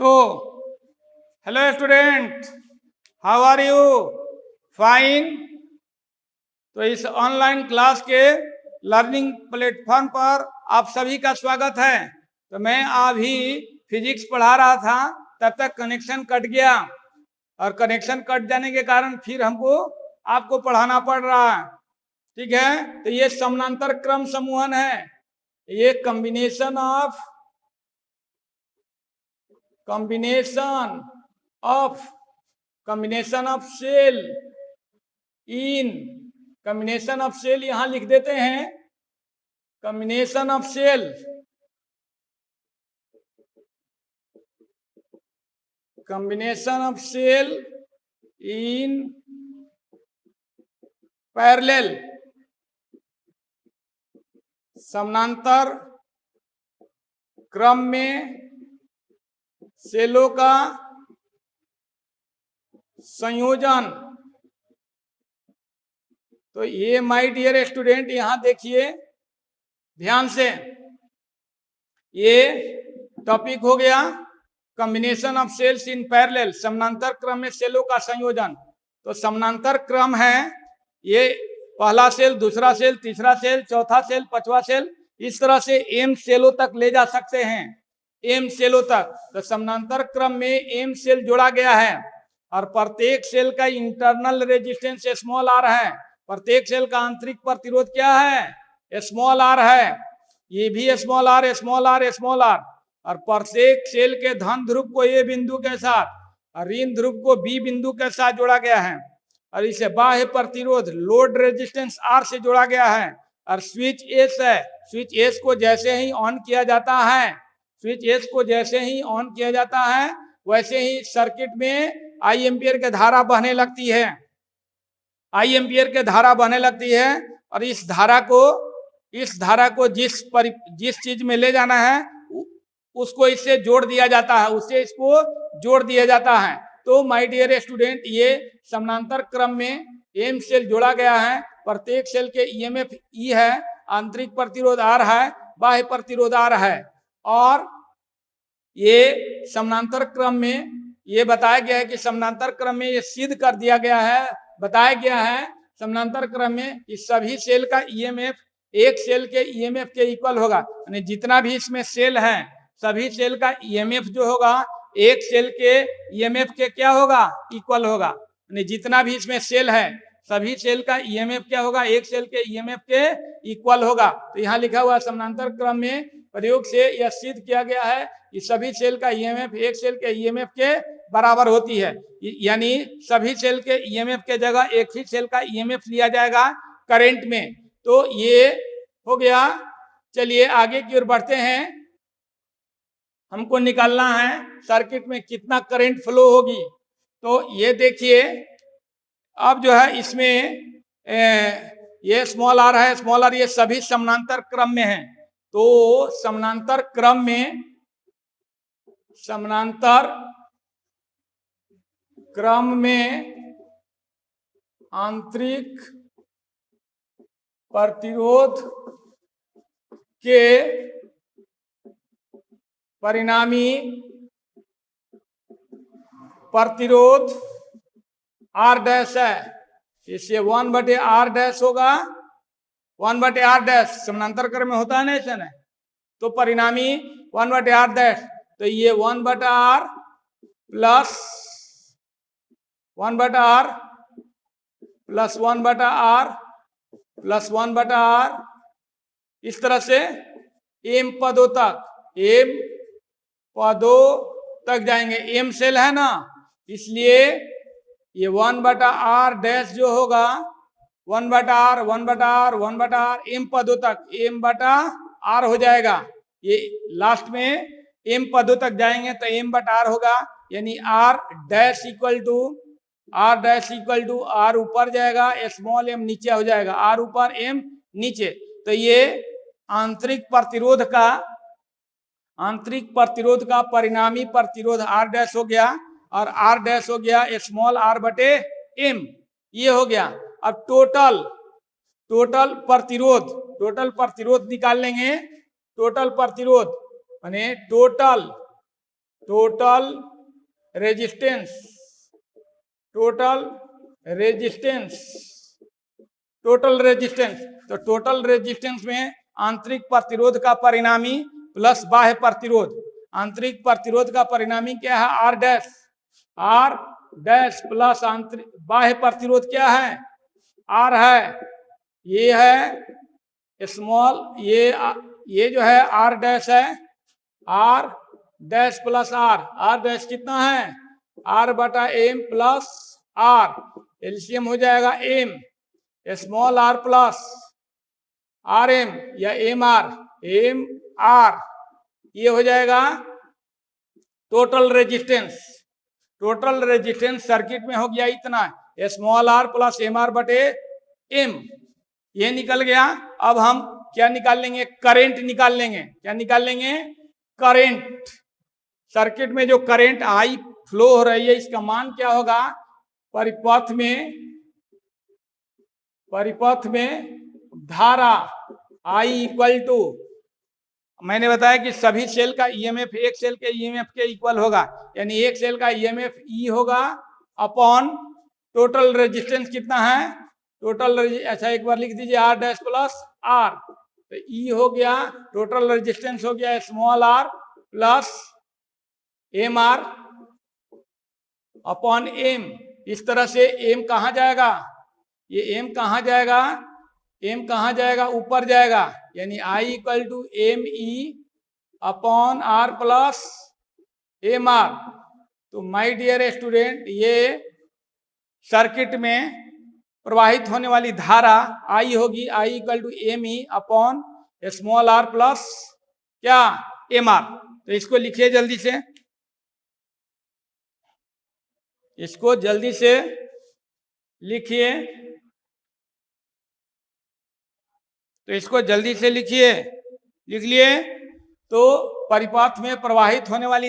तो hello student, how are you? Fine. तो इस ऑनलाइन क्लास के लर्निंग प्लेटफॉर्म पर आप सभी का स्वागत है। तो मैं अभी फिजिक्स पढ़ा रहा था, तब तक कनेक्शन कट गया और कनेक्शन कट जाने के कारण फिर हमको आपको पढ़ाना पड़ रहा है। ठीक है, तो ये समानांतर क्रम समूहन है। ये combination of cell in combination of cell यहां लिख देते हैं। Combination of cell in parallel, समानांतर क्रम में सेलों का संयोजन। तो ये माय डियर स्टूडेंट, यहां देखिए ध्यान से, ये टॉपिक हो गया combination of cells in parallel, समानांतर क्रम में सेलों का संयोजन। तो समानांतर क्रम है, ये पहला सेल, दूसरा सेल, तीसरा सेल, चौथा सेल, पांचवा सेल, इस तरह से एम सेलों तक ले जा सकते हैं, एम सेलों तक। तो समानांतर क्रम में एम सेल जोड़ा गया है और प्रत्येक सेल का इंटरनल रेजिस्टेंस स्मॉल आर है। प्रत्येक सेल का आंतरिक प्रतिरोध क्या है? स्मॉल आर है। ये भी small r, small r, small r. और प्रत्येक सेल के धन ध्रुव को ए बिंदु के साथ और ऋण ध्रुव को बी बिंदु के साथ जोड़ा गया है और इसे बाह्य प्रतिरोध लोड रेजिस्टेंस आर से जोड़ा गया है। और स्विच एस है, स्विच एस को जैसे ही ऑन किया जाता है, स्विच एस को जैसे ही ऑन किया जाता है वैसे ही सर्किट में आई एम्पियर के धारा बहने लगती है, आई एम्पियर के धारा बहने लगती है। और इस धारा को जिस चीज में ले जाना है उसको इससे जोड़ दिया जाता है, उससे इसको जोड़ दिया जाता है। तो माय डियर स्टूडेंट, ये समानांतर क्रम में एम सेल जोड़ा गया है। प्रत्येक सेल के ईएमएफ ई है, आंतरिक प्रतिरोध आर है, बाह्य प्रतिरोध आर है। और ये समानांतर क्रम में ये बताया गया है कि समानांतर क्रम में ये सिद्ध कर दिया गया है, बताया गया है समानांतर क्रम में कि सभी सेल का ईएमएफ एक सेल के ईएमएफ के इक्वल होगा। यानी जितना भी इसमें सेल है सभी सेल का ईएमएफ जो होगा एक सेल के ईएमएफ के क्या होगा? इक्वल होगा। यानी जितना भी इसमें सेल है सभी सेल का ईएमएफ क्या होगा? एक सेल के ईएमएफ के इक्वल होगा। तो यहाँ लिखा हुआ समानांतर क्रम में प्रयोग से यह सिद्ध किया गया है कि सभी सेल का ईएमएफ एक सेल के ईएमएफ के बराबर होती है। यानी सभी सेल के ईएमएफ के जगह एक ही सेल का ईएमएफ लिया जाएगा करंट में। तो ये हो गया। चलिए आगे की ओर बढ़ते हैं। हमको निकालना है सर्किट में कितना करंट फ्लो होगी। तो ये देखिए, अब जो है इसमें ये स्मॉल आर है, स्मॉल आर, ये सभी समानांतर क्रम में है। तो समानांतर क्रम में आंतरिक प्रतिरोध के परिणामी प्रतिरोध आर डैश है, इससे 1/r' होगा। 1/r', समानांतर क्रम में होता है ना ऐसा, तो परिणामी 1/r'। तो ये 1/r plus 1/r plus 1/r plus 1/r, इस तरह से एम पदों तक जाएंगे। एम सेल है ना, इसलिए ये 1/r' जो होगा 1/r 1/r 1/r एम पदों तक m/r हो जाएगा। ये लास्ट में एम पदों तक जाएंगे तो m/r होगा। यानी r dash equal to r ऊपर जाएगा, स्मॉल m नीचे हो जाएगा, r ऊपर m नीचे। तो ये आंतरिक प्रतिरोध का परिणामी प्रतिरोध r डैश हो गया और r डैश हो गया स्मॉल r/m, ये हो गया। अब टोटल प्रतिरोध निकाल लेंगे। टोटल प्रतिरोध माने total total resistance, total resistance, total resistance. तो टोटल रेजिस्टेंस में आंतरिक प्रतिरोध का परिणामी प्लस बाह्य प्रतिरोध। आंतरिक प्रतिरोध का परिणामी क्या है? R dash, r dash plus आंतरिक बाह्य प्रतिरोध क्या है? आर है। ये है स्मॉल, ये जो है आर डैश है, r dash plus r. R dash कितना है? आर बटा एम प्लस आर, एलसीएम हो जाएगा m, small are plus r m या एम आर, ये हो जाएगा total resistance. Total resistance circuit में हो गया इतना, small are plus M r बटे एम, ये निकल गया। अब हम क्या निकाल लेंगे? करंट निकाल लेंगे। क्या निकाल लेंगे? करंट। सर्किट में जो करंट आई फ्लो हो रही है, इसका मान क्या होगा? परिपथ में धारा I इक्वल टू, मैंने बताया कि सभी सेल का ईएमएफ एक सेल के ईएमएफ के इक्वल होगा, यानी एक सेल का ईएमएफ ई होगा अपॉन टोटल रेजिस्टेंस कितना है? अच्छा एक बार लिख दीजिए, आर डैश प्लस आर, तो ई हो गया, टोटल रेजिस्टेंस हो गया small are plus M r upon m. इस तरह से एम कहाँ जाएगा? ये एम कहाँ जाएगा? एम कहाँ जाएगा? ऊपर जाएगा, यानी I equal to M E upon R plus M R. तो माय डियर स्टूडेंट, ये सर्किट में प्रवाहित होने वाली धारा I होगी, I equal to M E upon small are plus क्या? M R. तो इसको लिखिए जल्दी से, इसको जल्दी से लिखिए, तो इसको जल्दी से लिखिए। लिख लिए? तो परिपथ में प्रवाहित होने वाली